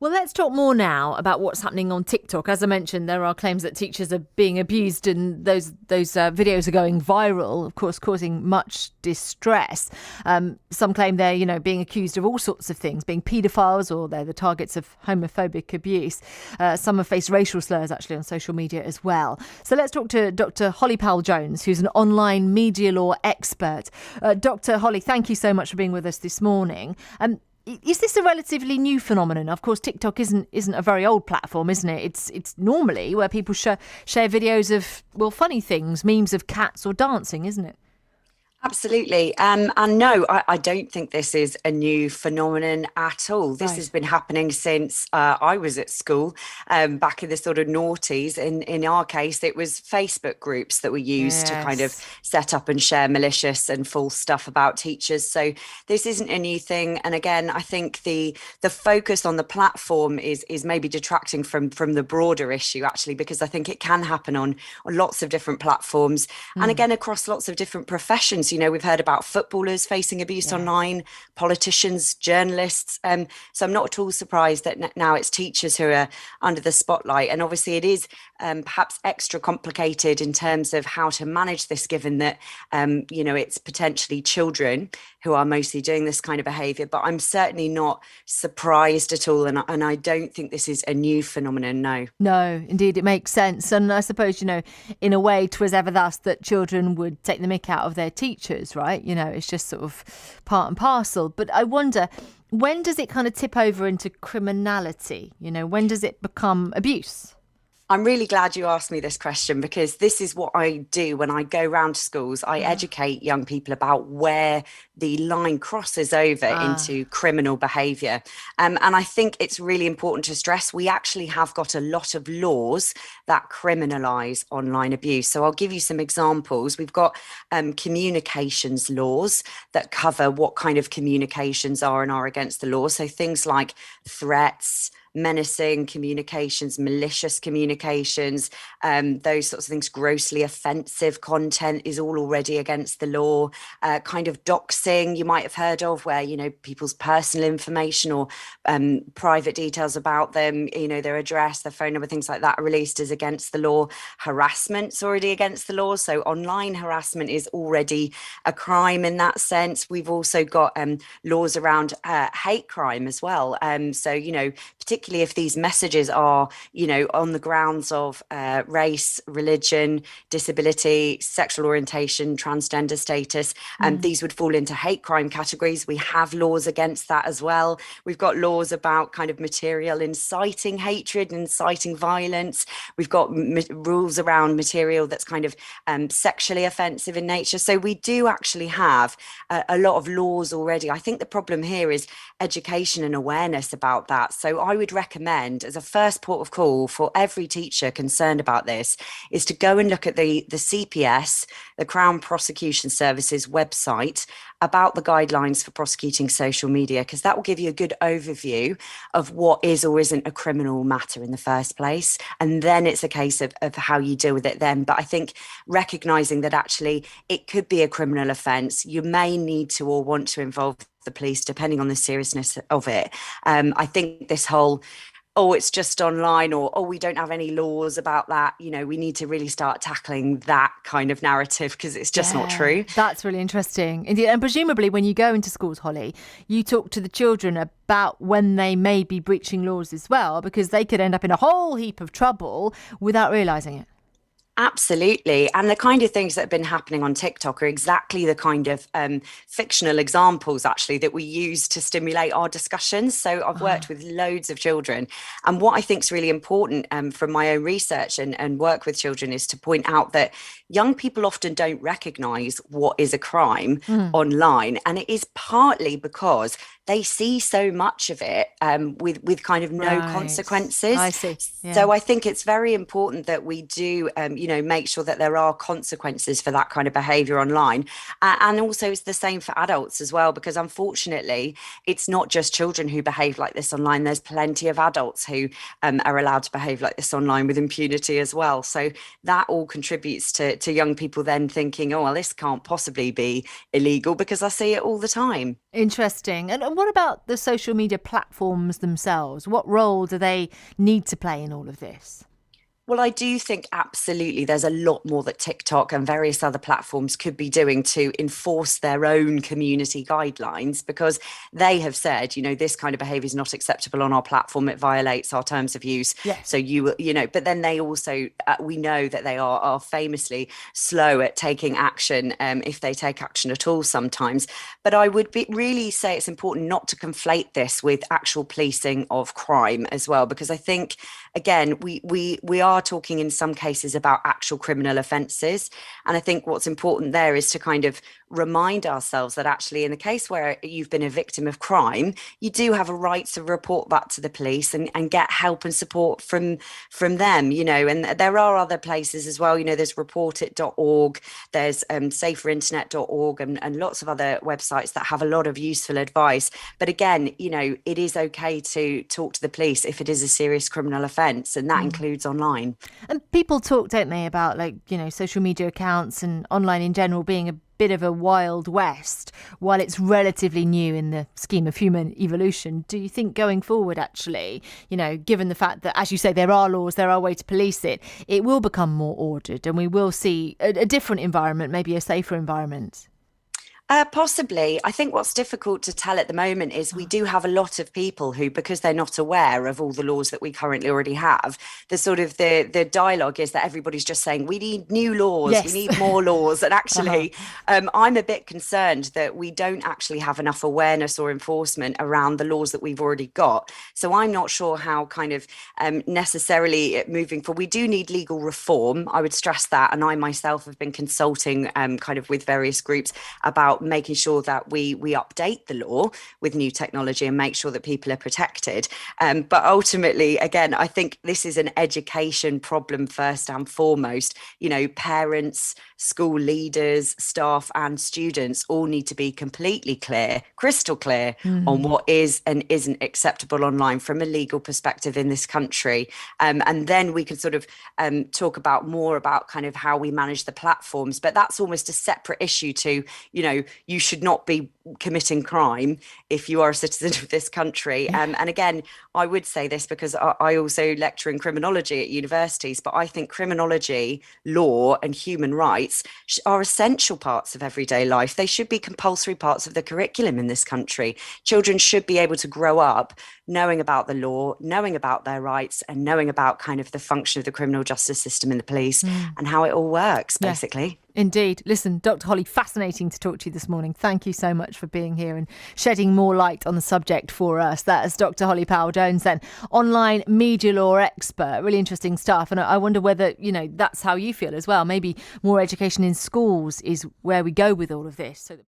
Well, let's talk more now about what's happening on TikTok. As I mentioned, there are claims that teachers are being abused, and those videos are going viral, of course, causing much distress. Some claim they're, being accused of all sorts of things, being paedophiles, or they're the targets of homophobic abuse. Some have faced racial slurs, actually, on social media as well. So let's talk to Dr. Holly Powell-Jones, who's an online media law expert. Dr. Holly, thank you so much for being with us this morning. Is this a relatively new phenomenon? Of course, TikTok isn't a very old platform, isn't it? It's normally where people share videos of, well, funny things, memes of cats or dancing, isn't it? Absolutely. And no, I don't think this is a new phenomenon at all. This has been happening since I was at school, back in the sort of noughties. In our case, it was Facebook groups that were used to kind of set up and share malicious and false stuff about teachers. So this isn't a new thing. And again, I think the focus on the platform is maybe detracting from the broader issue, actually, because I think it can happen on lots of different platforms and again, across lots of different professions. We've heard about footballers facing abuse online, politicians, journalists. So I'm not at all surprised that now it's teachers who are under the spotlight. And obviously it is perhaps extra complicated in terms of how to manage this, given that, it's potentially children who are mostly doing this kind of behaviour. But I'm certainly not surprised at all. And I don't think this is a new phenomenon, no. No, indeed, it makes sense. And I suppose, in a way, 'twas ever thus that children would take the mick out of their teachers, right? It's just sort of part and parcel. But I wonder, when does it kind of tip over into criminality? When does it become abuse? I'm really glad you asked me this question, because this is what I do when I go round to schools. I educate young people about where the line crosses over into criminal behaviour. And I think it's really important to stress we actually have got a lot of laws that criminalise online abuse. So I'll give you some examples. We've got communications laws that cover what kind of communications are and are against the law. So things like threats, menacing communications, malicious communications, those sorts of things. Grossly offensive content is all already against the law. Kind of doxing you might have heard of, where people's personal information or private details about them, their address, their phone number, things like that are released, is against the law. Harassment's already against the law, so online harassment is already a crime in that sense. We've also got laws around hate crime as well. So particularly if these messages are, on the grounds of race, religion, disability, sexual orientation, transgender status, these would fall into hate crime categories. We have laws against that as well. We've got laws about kind of material inciting hatred, inciting violence. We've got rules around material that's kind of sexually offensive in nature. So we do actually have a lot of laws already. I think the problem here is education and awareness about that. So I would recommend, as a first port of call for every teacher concerned about this, is to go and look at the CPS, the Crown Prosecution Service's website, about the guidelines for prosecuting social media, because that will give you a good overview of what is or isn't a criminal matter in the first place. And then it's a case of how you deal with it then. But I think recognising that actually it could be a criminal offence, you may need to or want to involve the police, depending on the seriousness of it. I think this whole, it's just online, or we don't have any laws about that, we need to really start tackling that kind of narrative, because it's just not true. That's really interesting indeed. And presumably when you go into schools, Holly, you talk to the children about when they may be breaching laws as well, because they could end up in a whole heap of trouble without realising it. Absolutely. And the kind of things that have been happening on TikTok are exactly the kind of fictional examples, actually, that we use to stimulate our discussions. So I've worked with loads of children. And what I think is really important from my own research and work with children is to point out that young people often don't recognise what is a crime online. And it is partly because they see so much of it with kind of no consequences. I see. Yeah. So I think it's very important that we do, make sure that there are consequences for that kind of behaviour online. And also it's the same for adults as well, because unfortunately, it's not just children who behave like this online. There's plenty of adults who are allowed to behave like this online with impunity as well. So that all contributes to young people then thinking, oh, well, this can't possibly be illegal because I see it all the time. Interesting. And And what about the social media platforms themselves? What role do they need to play in all of this? Well, I do think absolutely there's a lot more that TikTok and various other platforms could be doing to enforce their own community guidelines, because they have said, this kind of behavior is not acceptable on our platform. It violates our terms of use. Yes. So but then they also, we know that they are famously slow at taking action, if they take action at all sometimes. But I would really say it's important not to conflate this with actual policing of crime as well, because I think, again, we are talking in some cases about actual criminal offences. And I think what's important there is to kind of remind ourselves that actually in the case where you've been a victim of crime, you do have a right to report that to the police and get help and support from them, and there are other places as well. There's reportit.org, there's saferinternet.org and lots of other websites that have a lot of useful advice. But again, it is okay to talk to the police if it is a serious criminal offence, and that includes online. And people talk, don't they, about social media accounts and online in general being a bit of a wild west, while it's relatively new in the scheme of human evolution. Do you think going forward, actually, given the fact that, as you say, there are laws, there are ways to police it, it will become more ordered and we will see a different environment, maybe a safer environment? Possibly. I think what's difficult to tell at the moment is we do have a lot of people who, because they're not aware of all the laws that we currently already have, the dialogue is that everybody's just saying we need new laws, yes. We need more laws. And actually, I'm a bit concerned that we don't actually have enough awareness or enforcement around the laws that we've already got. So I'm not sure how kind of necessarily moving forward. We do need legal reform. I would stress that. And I myself have been consulting kind of with various groups about making sure that we update the law with new technology and make sure that people are protected. But ultimately, again, I think this is an education problem first and foremost. Parents, school leaders, staff and students all need to be completely clear, crystal clear on what is and isn't acceptable online from a legal perspective in this country. And then we can sort of talk about more about kind of how we manage the platforms. But that's almost a separate issue to, you should not be committing crime if you are a citizen of this country. And again, I would say this because I also lecture in criminology at universities, but I think criminology, law and human rights are essential parts of everyday life. They should be compulsory parts of the curriculum in this country. Children should be able to grow up knowing about the law, knowing about their rights and knowing about kind of the function of the criminal justice system and the police and how it all works, basically. Indeed. Listen, Dr. Holly, fascinating to talk to you this morning. Thank you so much for being here and shedding more light on the subject for us. That is Dr. Holly Powell-Jones, then online media law expert. Really interesting stuff. And I wonder whether, that's how you feel as well. Maybe more education in schools is where we go with all of this. So